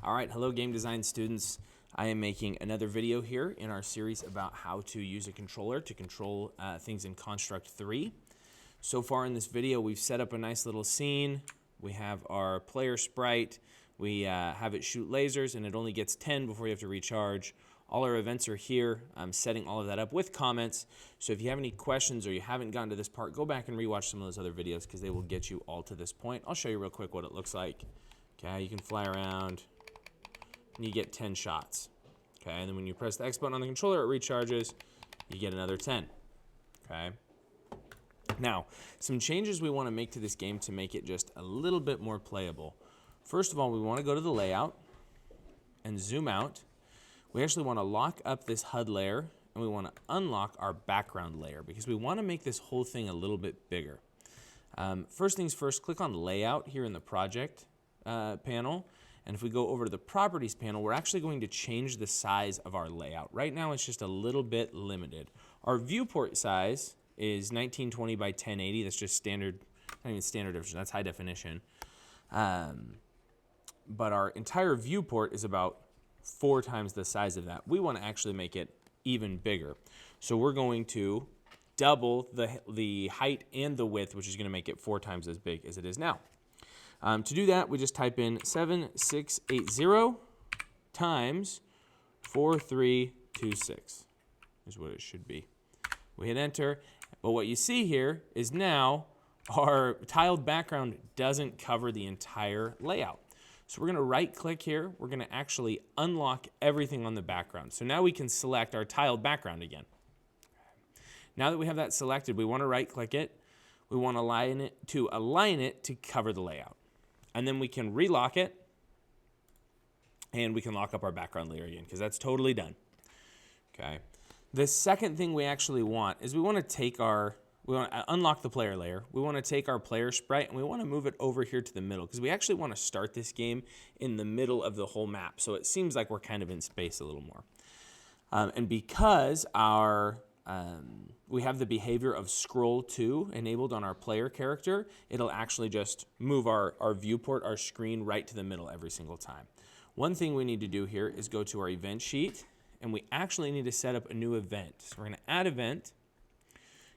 All right, hello game design students. I am making another video here in our series about how to use a controller to control things in Construct 3. So far in this video, we've set up a nice little scene. We have our player sprite. We have it shoot lasers, and it only gets 10 before you have to recharge. All our events are here. I'm setting all of that up with comments. So if you have any questions or you haven't gotten to this part, go back and rewatch some of those other videos because they will get you all to this point. I'll show you real quick what it looks like. Okay, you can fly around. And you get 10 shots. Okay, and then when you press the X button on the controller, it recharges. You get another 10. Okay. Now, some changes we want to make to this game to make it just a little bit more playable. First of all, we want to go to the layout and zoom out. We actually want to lock up this HUD layer, and we want to unlock our background layer because we want to make this whole thing a little bit bigger. First things first, click on Layout here in the Project panel. And if we go over to the Properties panel, we're actually going to change the size of our layout. Right now, it's just a little bit limited. Our viewport size is 1920 by 1080. That's just standard, not even standard definition, that's high definition. But our entire viewport is about 4 times the size of that. We want to actually make it even bigger. So we're going to double the height and the width, which is going to make it 4 times as big as it is now. To do that, we just type in 7680 times 4326 is what it should be. We hit enter, but what you see here is now our tiled background doesn't cover the entire layout. So we're going to right click here. We're going to actually unlock everything on the background. So now we can select our tiled background again. Now that we have that selected, we want to right click it. We want to align it to cover the layout. And then we can relock it, and we can lock up our background layer again, because that's totally done. Okay. The second thing we actually want is we want to unlock the player layer. We want to take our player sprite, and we want to move it over here to the middle, because we actually want to start this game in the middle of the whole map. So it seems like we're kind of in space a little more. And because we have the behavior of scroll to enabled on our player character, it'll actually just move our viewport, our screen, right to the middle every single time. One thing we need to do here is go to our event sheet, and we actually need to set up a new event. So we're going to add event,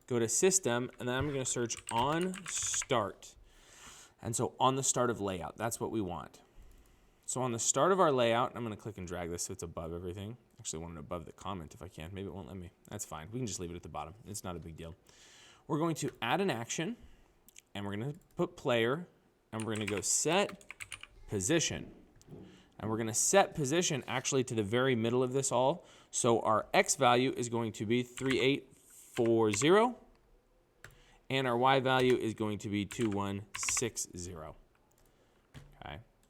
go to system, and then I'm going to search on start. And so on the start of layout, that's what we want. So on the start of our layout, I'm going to click and drag this so it's above everything. Actually, I want it above the comment if I can. Maybe it won't let me. That's fine. We can just leave it at the bottom. It's not a big deal. We're going to add an action, and we're going to put player, and we're going to go set position. And we're going to set position actually to the very middle of this all. So our X value is going to be 3840, and our Y value is going to be 2160. Okay.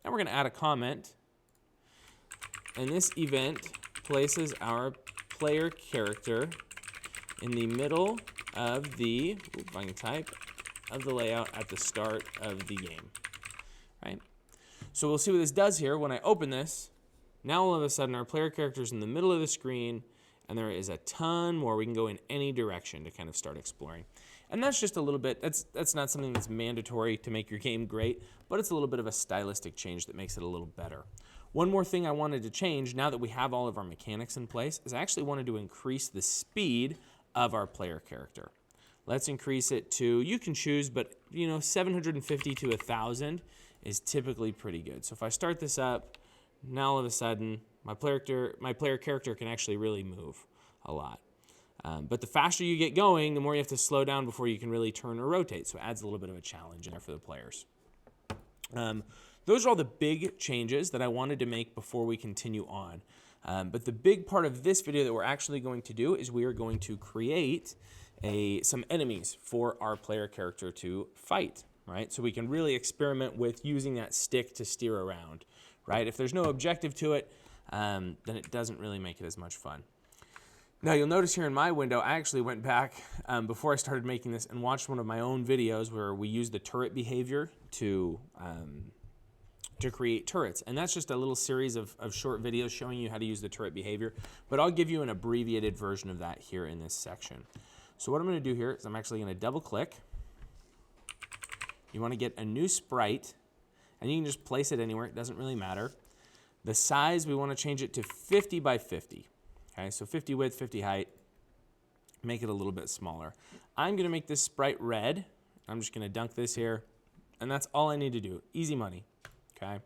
And we're going to add a comment, and this event places our player character in the middle of the, if I can type, of the layout at the start of the game. Right? So we'll see what this does here. When I open this, now all of a sudden our player character is in the middle of the screen, and there is a ton more. We can go in any direction to kind of start exploring. And that's just a little bit, that's not something that's mandatory to make your game great, but it's a little bit of a stylistic change that makes it a little better. One more thing I wanted to change, now that we have all of our mechanics in place, is I actually wanted to increase the speed of our player character. Let's increase it to, you can choose, but 750 to 1,000 is typically pretty good. So if I start this up, now all of a sudden, my player character can actually really move a lot. But the faster you get going, the more you have to slow down before you can really turn or rotate. So it adds a little bit of a challenge in there for the players. Those are all the big changes that I wanted to make before we continue on. But the big part of this video that we're actually going to do is we are going to create some enemies for our player character to fight, right? So we can really experiment with using that stick to steer around, right? If there's no objective to it, then it doesn't really make it as much fun. Now you'll notice here in my window, I actually went back before I started making this and watched one of my own videos where we used the turret behavior to create turrets. And that's just a little series of short videos showing you how to use the turret behavior. But I'll give you an abbreviated version of that here in this section. So what I'm going to do here is I'm actually going to double click. You want to get a new sprite, and you can just place it anywhere. It doesn't really matter. The size, we want to change it to 50 by 50. Okay, so 50 width, 50 height. Make it a little bit smaller. I'm going to make this sprite red. I'm just going to dunk this here. And that's all I need to do. Easy money. Okay.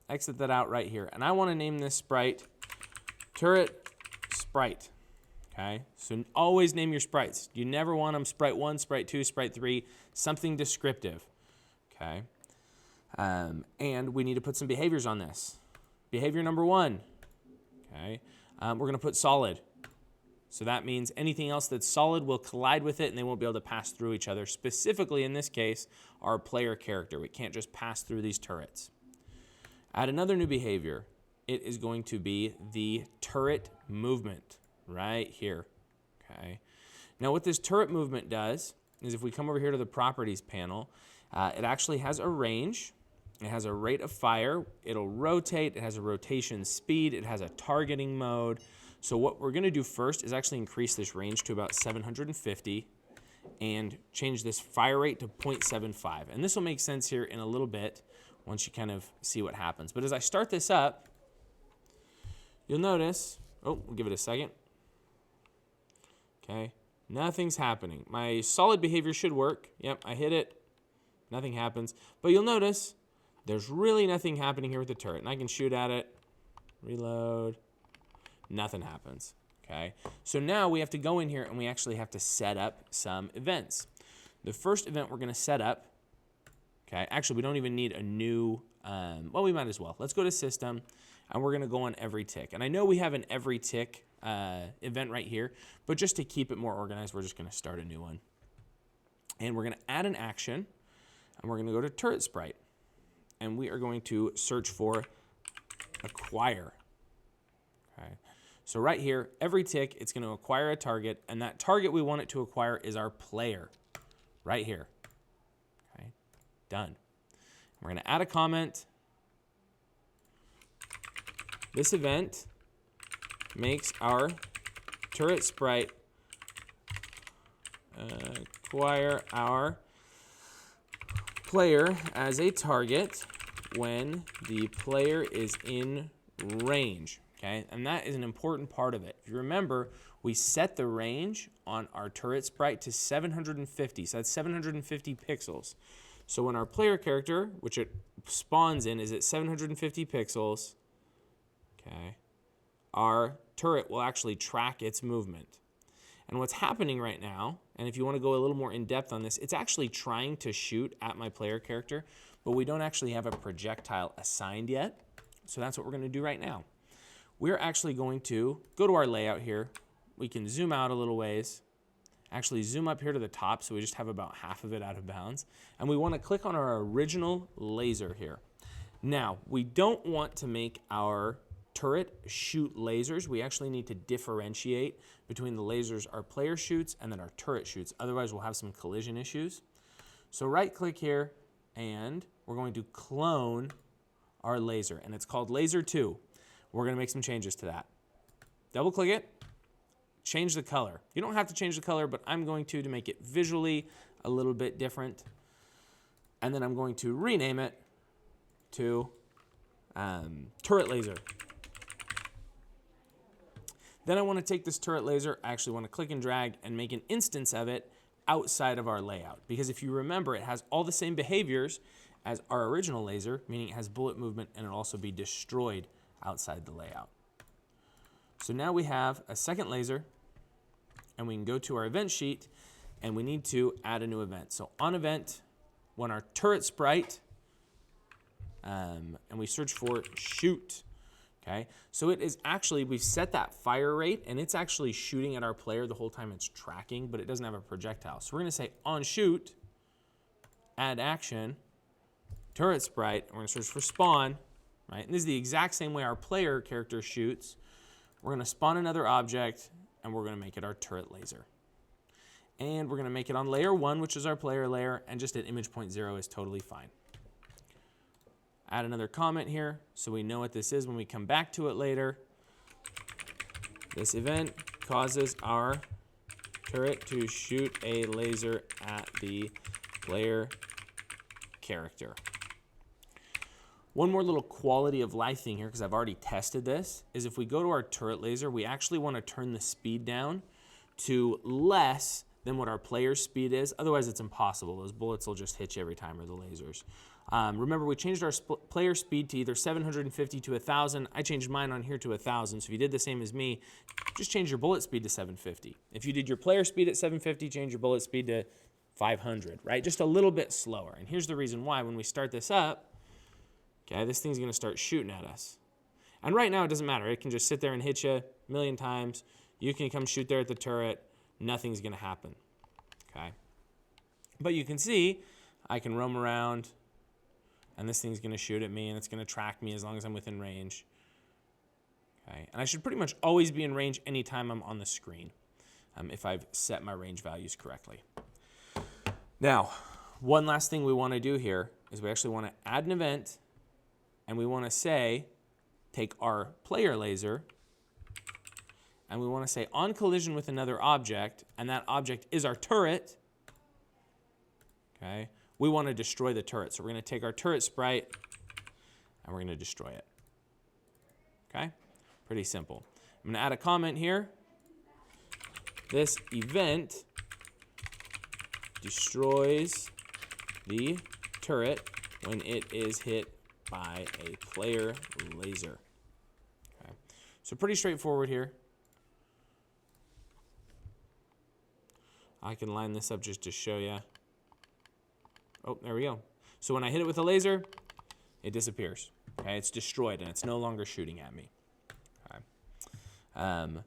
Exit that out right here. And I want to name this sprite Turret Sprite. Okay. So always name your sprites. You never want them sprite 1, sprite 2, sprite 3, something descriptive. Okay. And we need to put some behaviors on this. Behavior number 1. Okay. We're going to put solid. So that means anything else that's solid will collide with it and they won't be able to pass through each other. Specifically in this case, our player character. We can't just pass through these turrets. Add another new behavior. It is going to be the turret movement right here. Okay. Now what this turret movement does is if we come over here to the properties panel, it actually has a range. It has a rate of fire. It'll rotate. It has a rotation speed. It has a targeting mode. So what we're going to do first is actually increase this range to about 750 and change this fire rate to 0.75. And this will make sense here in a little bit once you kind of see what happens. But as I start this up, you'll notice, we'll give it a second. Okay, nothing's happening. My solid behavior should work. Yep, I hit it. Nothing happens. But you'll notice there's really nothing happening here with the turret. And I can shoot at it, reload. Nothing happens, okay? So now we have to go in here and we actually have to set up some events. The first event we're gonna set up, okay, actually we don't even need a new, well, we might as well. Let's go to system and we're gonna go on every tick. And I know we have an every tick event right here, but just to keep it more organized, we're just gonna start a new one. And we're gonna add an action and we're gonna go to turret sprite. And we are going to search for acquire, okay? So right here, every tick, it's going to acquire a target, and that target we want it to acquire is our player, right here. Okay, done. We're going to add a comment. This event makes our turret sprite acquire our player as a target when the player is in range. Okay, and that is an important part of it. If you remember, we set the range on our turret sprite to 750, so that's 750 pixels. So when our player character, which it spawns in, is at 750 pixels, okay, our turret will actually track its movement. And what's happening right now, and if you want to go a little more in depth on this, it's actually trying to shoot at my player character, but we don't actually have a projectile assigned yet. So that's what we're going to do right now. We're actually going to go to our layout here. We can zoom out a little ways, actually zoom up here to the top so we just have about half of it out of bounds. And we want to click on our original laser here. Now, we don't want to make our turret shoot lasers. We actually need to differentiate between the lasers our player shoots and then our turret shoots. Otherwise, we'll have some collision issues. So right click here and we're going to clone our laser, and it's called laser 2. We're going to make some changes to that. Double click it, change the color. You don't have to change the color, but I'm going to make it visually a little bit different. And then I'm going to rename it to turret laser. Then I want to take this turret laser, I actually want to click and drag and make an instance of it outside of our layout. Because if you remember, it has all the same behaviors as our original laser, meaning it has bullet movement and it'll also be destroyed outside the layout. So now we have a second laser and we can go to our event sheet and we need to add a new event. So on event, when our turret sprite, and we search for shoot, okay? So it is actually, we've set that fire rate and it's actually shooting at our player the whole time it's tracking, but it doesn't have a projectile. So we're gonna say on shoot, add action, turret sprite, and we're gonna search for spawn, right? And this is the exact same way our player character shoots. We're gonna spawn another object and we're gonna make it our turret laser. And we're gonna make it on layer 1, which is our player layer, and just at image point 0 is totally fine. Add another comment here so we know what this is when we come back to it later. This event causes our turret to shoot a laser at the player character. One more little quality of life thing here, because I've already tested this, is if we go to our turret laser, we actually want to turn the speed down to less than what our player's speed is. Otherwise, it's impossible. Those bullets will just hit you every time, or the lasers. Remember, we changed our player speed to either 750 to 1,000. I changed mine on here to 1,000. So if you did the same as me, just change your bullet speed to 750. If you did your player speed at 750, change your bullet speed to 500, right? Just a little bit slower. And here's the reason why. When we start this up, okay, this thing's going to start shooting at us. And right now, it doesn't matter. It can just sit there and hit you a million times. You can come shoot there at the turret. Nothing's going to happen, okay? But you can see I can roam around, and this thing's going to shoot at me, and it's going to track me as long as I'm within range, okay? And I should pretty much always be in range anytime I'm on the screen if I've set my range values correctly. Now, one last thing we want to do here is we actually want to add an event, and we want to say, take our player laser, and we want to say on collision with another object, and that object is our turret, okay? We want to destroy the turret. So we're going to take our turret sprite, and we're going to destroy it, okay? Pretty simple. I'm going to add a comment here. This event destroys the turret when it is hit by a player laser. Okay. So pretty straightforward here. I can line this up just to show you. Oh, there we go. So when I hit it with a laser, it disappears. Okay, it's destroyed and it's no longer shooting at me. Okay.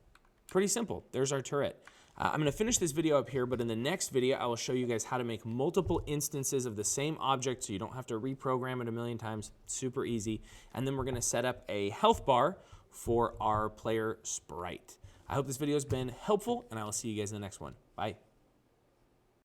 Pretty simple. There's our turret. I'm going to finish this video up here, but in the next video, I will show you guys how to make multiple instances of the same object so you don't have to reprogram it a million times. Super easy. And then we're going to set up a health bar for our player sprite. I hope this video has been helpful, and I will see you guys in the next one. Bye.